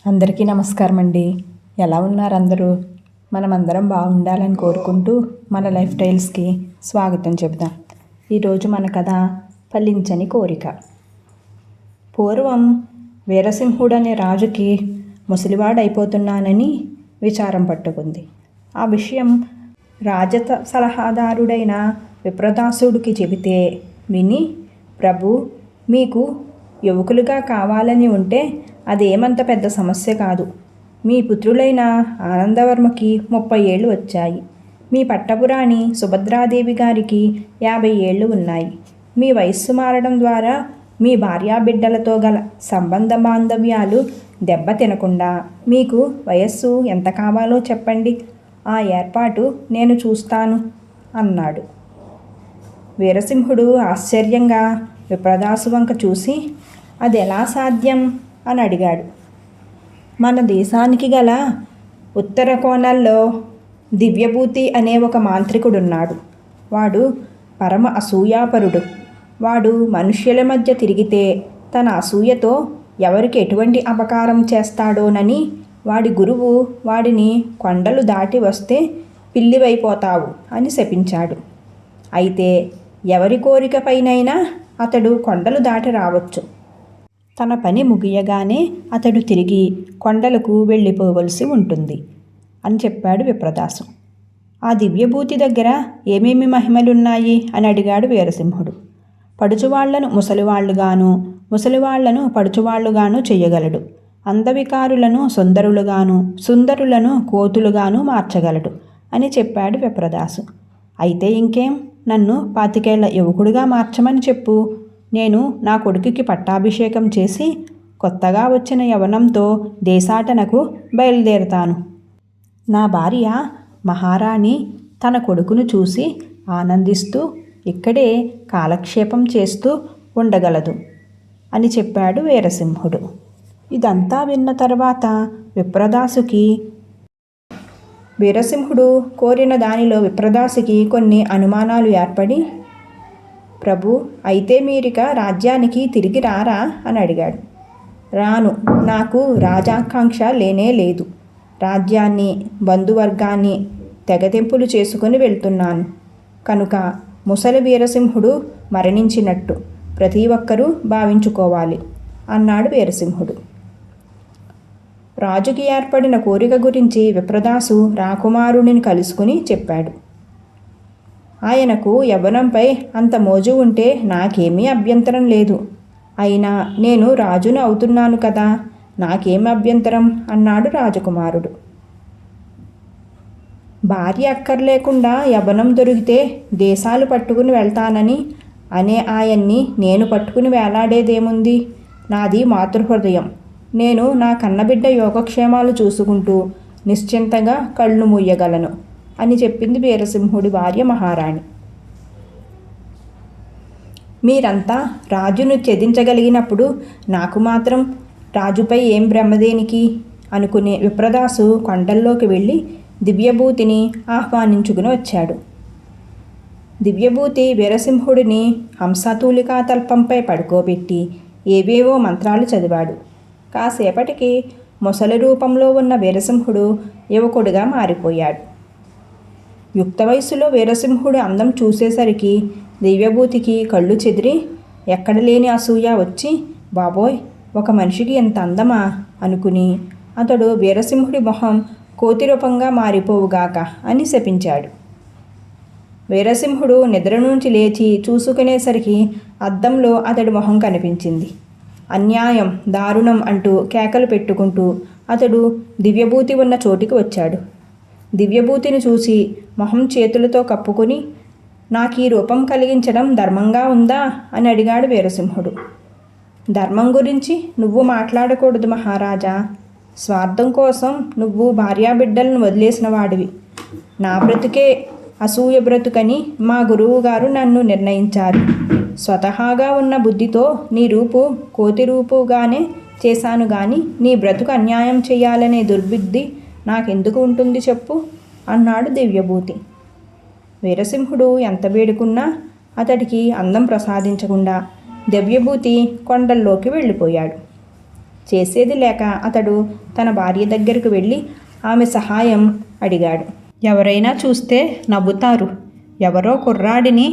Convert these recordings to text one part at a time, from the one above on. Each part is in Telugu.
అందరికీ నమస్కారం అండి. ఎలా ఉన్నారు అందరూ? మనమందరం బాగుండాలని కోరుకుంటూ మన లైఫ్ స్టైల్స్కి స్వాగతం చెబుదాం. ఈరోజు మన కథ ఫలించని కోరిక. పూర్వం వీరసింహుడనే రాజుకి ముసలివాడైపోతున్నానని విచారం పట్టుకుంది. ఆ విషయం సలహాదారుడైన విప్రదాసుడికి చెబితే విని, ప్రభు, మీకు యువకులుగా కావాలని ఉంటే అదేమంత పెద్ద సమస్య కాదు. మీ పుత్రులైన ఆనందవర్మకి 30 ఏళ్ళు వచ్చాయి. మీ పట్టపురాణి సుభద్రాదేవి గారికి 50 ఏళ్ళు ఉన్నాయి. మీ వయస్సు మారడం ద్వారా మీ భార్యాబిడ్డలతో గల సంబంధ బాంధవ్యాలు దెబ్బ తినకుండా మీకు వయస్సు ఎంత కావాలో చెప్పండి, ఆ ఏర్పాటు నేను చూస్తాను అన్నాడు. వీరసింహుడు ఆశ్చర్యంగా విప్రదాసు వంక చూసి, అది ఎలా సాధ్యం అని అడిగాడు. మన దేశానికి గల ఉత్తర కోణంలో దివ్యభూతి అనే ఒక మాంత్రికుడున్నాడు. వాడు పరమ అసూయాపరుడు. వాడు మనుష్యుల మధ్య తిరిగితే తన అసూయతో ఎవరికి ఎటువంటి అపకారం చేస్తాడోనని వాడి గురువు వాడిని కొండలు దాటి వస్తే పిల్లివైపోతావు అని శపించాడు. అయితే ఎవరి కోరికపైనైనా అతడు కొండలు దాటి రావచ్చు. తన పని ముగియగానే అతడు తిరిగి కొండలకు వెళ్ళిపోవలసి ఉంటుంది అని చెప్పాడు విప్రదాసు. ఆ దివ్యభూతి దగ్గర ఏమేమి మహిమలున్నాయి అని అడిగాడు వీరసింహుడు. పడుచువాళ్లను ముసలివాళ్లుగాను, ముసలివాళ్లను పడుచువాళ్లుగాను చెయ్యగలడు. అందవికారులను సుందరులుగాను, సుందరులను కోతులుగాను మార్చగలడు అని చెప్పాడు విప్రదాసు. అయితే ఇంకేం, నన్ను 25 ఏళ్ల యువకుడిగా మార్చమని చెప్పు. నేను నా కొడుకుకి పట్టాభిషేకం చేసి కొత్తగా వచ్చిన యవనంతో దేశాటనకు బయలుదేరుతాను. నా భార్య మహారాణి తన కొడుకును చూసి ఆనందిస్తూ ఇక్కడే కాలక్షేపం చేస్తూ ఉండగలదు అని చెప్పాడు వీరసింహుడు. ఇదంతా విన్న తర్వాత వీరసింహుడు కోరిన దానిలో విప్రదాసుకి కొన్ని అనుమానాలు ఏర్పడి, ప్రభు, అయితే మీరిక రాజ్యానికి తిరిగి రారా అని అడిగాడు. రాను, నాకు రాజాకాంక్ష లేనే లేదు. రాజ్యాన్ని, బంధువర్గాన్ని తెగతెంపులు చేసుకుని వెళ్తున్నాను కనుక ముసలి వీరసింహుడు మరణించినట్టు ప్రతి ఒక్కరూ భావించుకోవాలి అన్నాడు వీరసింహుడు. రాజుకి ఏర్పడిన కోరిక గురించి విప్రదాసు రాకుమారుడిని కలుసుకుని చెప్పాడు. ఆయనకు యవ్వనంపై అంత మోజు ఉంటే నాకేమీ అభ్యంతరం లేదు. అయినా నేను రాజును అవుతున్నాను కదా, నాకేం అభ్యంతరం అన్నాడు రాజకుమారుడు. భార్య అక్కర్లేకుండా యవ్వనం దొరికితే దేశాలు పట్టుకుని వెళ్తానని అనే ఆయన్ని నేను పట్టుకుని వేలాడేదేముంది? నాది మాతృహృదయం. నేను నా కన్నబిడ్డ యోగక్షేమాలు చూసుకుంటూ నిశ్చింతగా కళ్ళు మూయగలను అని చెప్పింది వీరసింహుడి భార్య మహారాణి. మీరంతా రాజును ఛేదించగలిగినప్పుడు నాకు మాత్రం రాజుపై ఏం బ్రహ్మదేనికి అనుకునే విప్రదాసు కొండల్లోకి వెళ్ళి దివ్యభూతిని ఆహ్వానించుకుని వచ్చాడు. దివ్యభూతి వీరసింహుడిని హంసతూలికా తల్పంపై పడుకోబెట్టి ఏవేవో మంత్రాలు చదివాడు. కాసేపటికి మొసలి రూపంలో ఉన్న వీరసింహుడు యువకుడిగా మారిపోయాడు. యుక్త వయసులో వీరసింహుడి అందం చూసేసరికి దివ్యభూతికి కళ్ళు చెదిరి ఎక్కడ లేని అసూయ వచ్చి, బాబోయ్, ఒక మనిషికి ఎంత అందమా అనుకుని అతడు వీరసింహుడి మొహం కోతి రూపంగా మారిపోవుగాక అని శపించాడు. వీరసింహుడు నిద్ర నుంచి లేచి చూసుకునేసరికి అద్దంలో అతడి మొహం కనిపించింది. అన్యాయం, దారుణం అంటూ కేకలు పెట్టుకుంటూ అతడు దివ్యభూతి ఉన్న చోటికి వచ్చాడు. దివ్యభూతిని చూసి మొహం చేతులతో కప్పుకొని, నాకు ఈ రూపం కలిగించడం ధర్మంగా ఉందా అని అడిగాడు వీరసింహుడు. ధర్మం గురించి నువ్వు మాట్లాడకూడదు మహారాజా. స్వార్థం కోసం నువ్వు భార్యాబిడ్డలను వదిలేసిన వాడివి. నా బ్రతుకే అసూయ బ్రతుకని మా గురువు గారు నన్ను నిర్ణయించారు. స్వతహాగా ఉన్న బుద్ధితో నీ రూపు కోతి రూపుగానే చేశాను గాని నీ బ్రతుకు అన్యాయం చేయాలనే దుర్బుద్ధి నాకెందుకు ఉంటుంది చెప్పు అన్నాడు దివ్యభూతి. వీరసింహుడు ఎంత వేడుకున్నా అతడికి అందం ప్రసాదించకుండా దివ్యభూతి కొండల్లోకి వెళ్ళిపోయాడు. చేసేది లేక అతడు తన భార్య దగ్గరకు వెళ్ళి ఆమె సహాయం అడిగాడు. ఎవరైనా చూస్తే నవ్వుతారు. ఎవరో కుర్రాడిని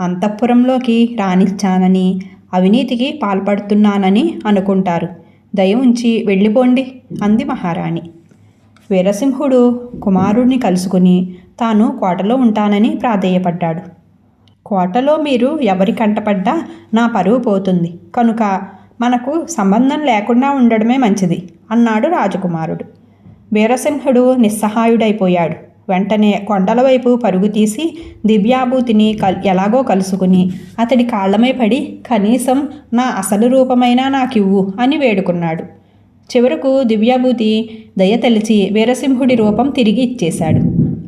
అంతఃపురంలోకి రానిచ్చానని, అవినీతికి పాల్పడుతున్నానని అనుకుంటారు. దయ ఉంచి వెళ్ళిపోండి అంది మహారాణి. వీరసింహుడు కుమారుడిని కలుసుకుని తాను కోటలో ఉంటానని ప్రాధేయపడ్డాడు. కోటలో మీరు ఎవరి కంటపడ్డా నా పరువు పోతుంది, కనుక మనకు సంబంధం లేకుండా ఉండడమే మంచిది అన్నాడు రాజకుమారుడు. వీరసింహుడు నిస్సహాయుడైపోయాడు. వెంటనే కొండల వైపు పరుగు తీసి దివ్యాభూతిని ఎలాగో కలుసుకుని అతడి కాళ్లమై పడి కనీసం నా అసలు రూపమైనా నాకివ్వు అని వేడుకున్నాడు. చివరకు దివ్యాభూతి దయతలిచి వీరసింహుడి రూపం తిరిగి ఇచ్చేశాడు.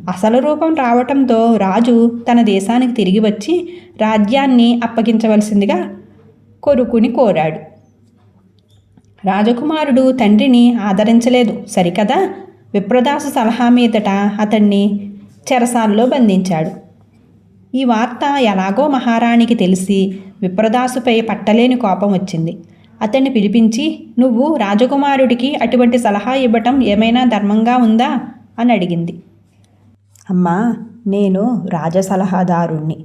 అసలు రూపం రావటంతో రాజు తన దేశానికి తిరిగి వచ్చి రాజ్యాన్ని అప్పగించవలసిందిగా కొడుకుని కోరాడు. రాజకుమారుడు తండ్రిని ఆదరించలేదు సరికదా, విప్రదాసు సలహా మీదట అతన్ని చెరసాల్లో బంధించాడు. ఈ వార్త ఎలాగో మహారాణికి తెలిసి విప్రదాసుపై పట్టలేని కోపం వచ్చింది. అతన్ని పిలిపించి, నువ్వు రాజకుమారుడికి అటువంటి సలహా ఇవ్వటం ఏమైనా ధర్మంగా ఉందా అని అడిగింది. అమ్మా, నేను రాజసలహాదారుణ్ణి.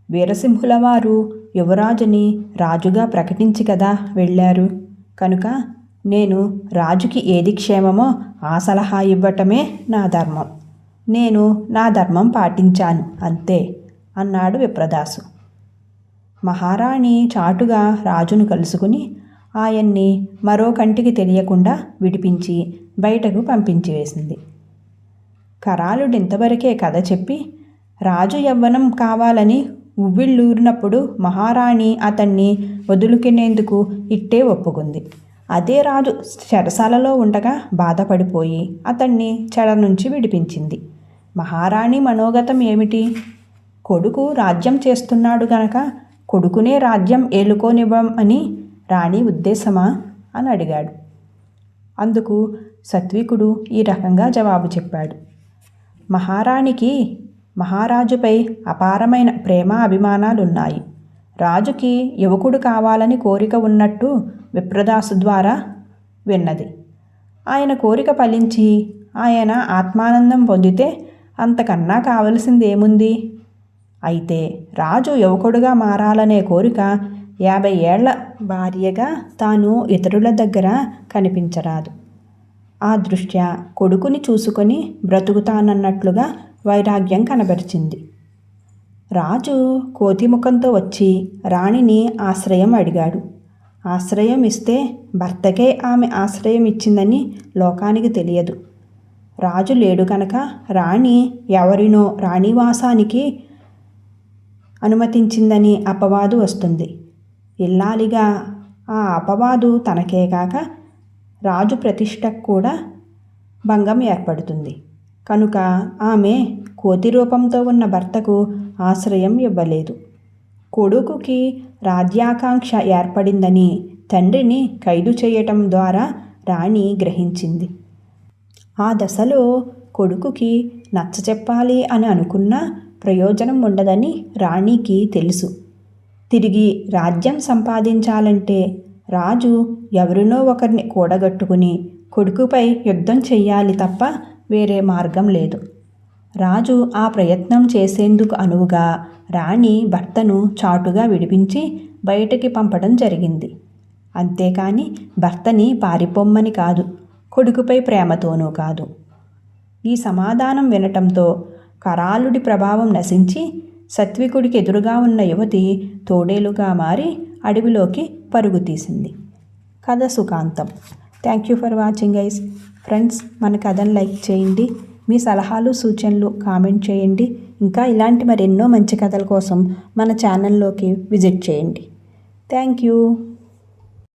వీరసింహుల వారు యువరాజుని రాజుగా ప్రకటించి కదా వెళ్ళారు. కనుక నేను రాజుకి ఏది క్షేమమో ఆ సలహా ఇవ్వటమే నా ధర్మం. నేను నా ధర్మం పాటించాను అంతే అన్నాడు విప్రదాసు. మహారాణి చాటుగా రాజును కలుసుకుని ఆయన్ని మరో కంటికి తెలియకుండా విడిపించి బయటకు పంపించివేసింది. కరాలుడింతవరకే కథ చెప్పి రాజు యవ్వనం కావాలని ఉవ్విళ్ళూరినప్పుడు మహారాణి అతన్ని వదులుకునేందుకు ఇట్టే ఒప్పుకుంది. అదే రాజు చెరసాలలో ఉండగా బాధపడిపోయి అతన్ని చెర నుంచి విడిపించింది. మహారాణి మనోగతం ఏమిటి? కొడుకు రాజ్యం చేస్తున్నాడు గనక కొడుకునే రాజ్యం ఏలుకోనివ్వమని రాణి ఉద్దేశమా అని అడిగాడు. అందుకు సత్వికుడు ఈ రకంగా జవాబు చెప్పాడు. మహారాణికి మహారాజుపై అపారమైన ప్రేమ అభిమానాలున్నాయి. రాజుకి యువకుడు కావాలని కోరిక ఉన్నట్టు విప్రదాసు ద్వారా విన్నది. ఆయన కోరిక ఫలించి ఆయన ఆత్మానందం పొందితే అంతకన్నా కావలసింది ఏముంది? అయితే రాజు యువకుడుగా మారాలనే కోరిక 50 ఏళ్ల భార్యగా తాను ఇతరుల దగ్గర కనిపించరాదు. ఆ దృష్ట్యా కొడుకుని చూసుకొని బ్రతుకుతానన్నట్లుగా వైరాగ్యం కనబరిచింది. రాజు కోతిముఖంతో వచ్చి రాణిని ఆశ్రయం అడిగాడు. ఆశ్రయం ఇస్తే భర్తకే ఆమె ఆశ్రయం ఇచ్చిందని లోకానికి తెలియదు. రాజు లేడు కనుక రాణి ఎవరినో రాణివాసానికి అనుమతించిందని అపవాదు వస్తుంది. ఇల్లాలిగా ఆ అపవాదు తనకే కాక రాజు ప్రతిష్టకు కూడా భంగం ఏర్పడుతుంది. కనుక ఆమె కోతి రూపంతో ఉన్న భర్తకు ఆశ్రయం ఇవ్వలేదు. కొడుకుకి రాజ్యాకాంక్ష ఏర్పడిందని తండ్రిని ఖైదు చేయటం ద్వారా రాణి గ్రహించింది. ఆ దశలో కొడుకుకి నచ్చచెప్పాలి అని అనుకున్నా ప్రయోజనం ఉండదని రాణికి తెలుసు. తిరిగి రాజ్యం సంపాదించాలంటే రాజు ఎవరినో ఒకరిని కూడగట్టుకుని కొడుకుపై యుద్ధం చెయ్యాలి తప్ప వేరే మార్గం లేదు. రాజు ఆ ప్రయత్నం చేసేందుకు అనువుగా రాణి భర్తను చాటుగా విడిపించి బయటికి పంపడం జరిగింది. అంతేకాని భర్తని పారిపోమ్మని కాదు, కొడుకుపై ప్రేమతోనూ కాదు. ఈ సమాధానం వినటంతో కరాలుడి ప్రభావం నశించి సత్వికుడికి ఎదురుగా ఉన్న యువతి తోడేలుగా మారి అడవిలోకి పరుగు తీసింది. కథ సుఖాంతం. Thank you for watching guys. Friends, మన కథను లైక్ చేయండి. మీ సలహాలు సూచనలు కామెంట్ చేయండి. ఇంకా ఇలాంటి మరెన్నో మంచి కథల కోసం మన ఛానల్లోకి విజిట్ చేయండి. Thank you.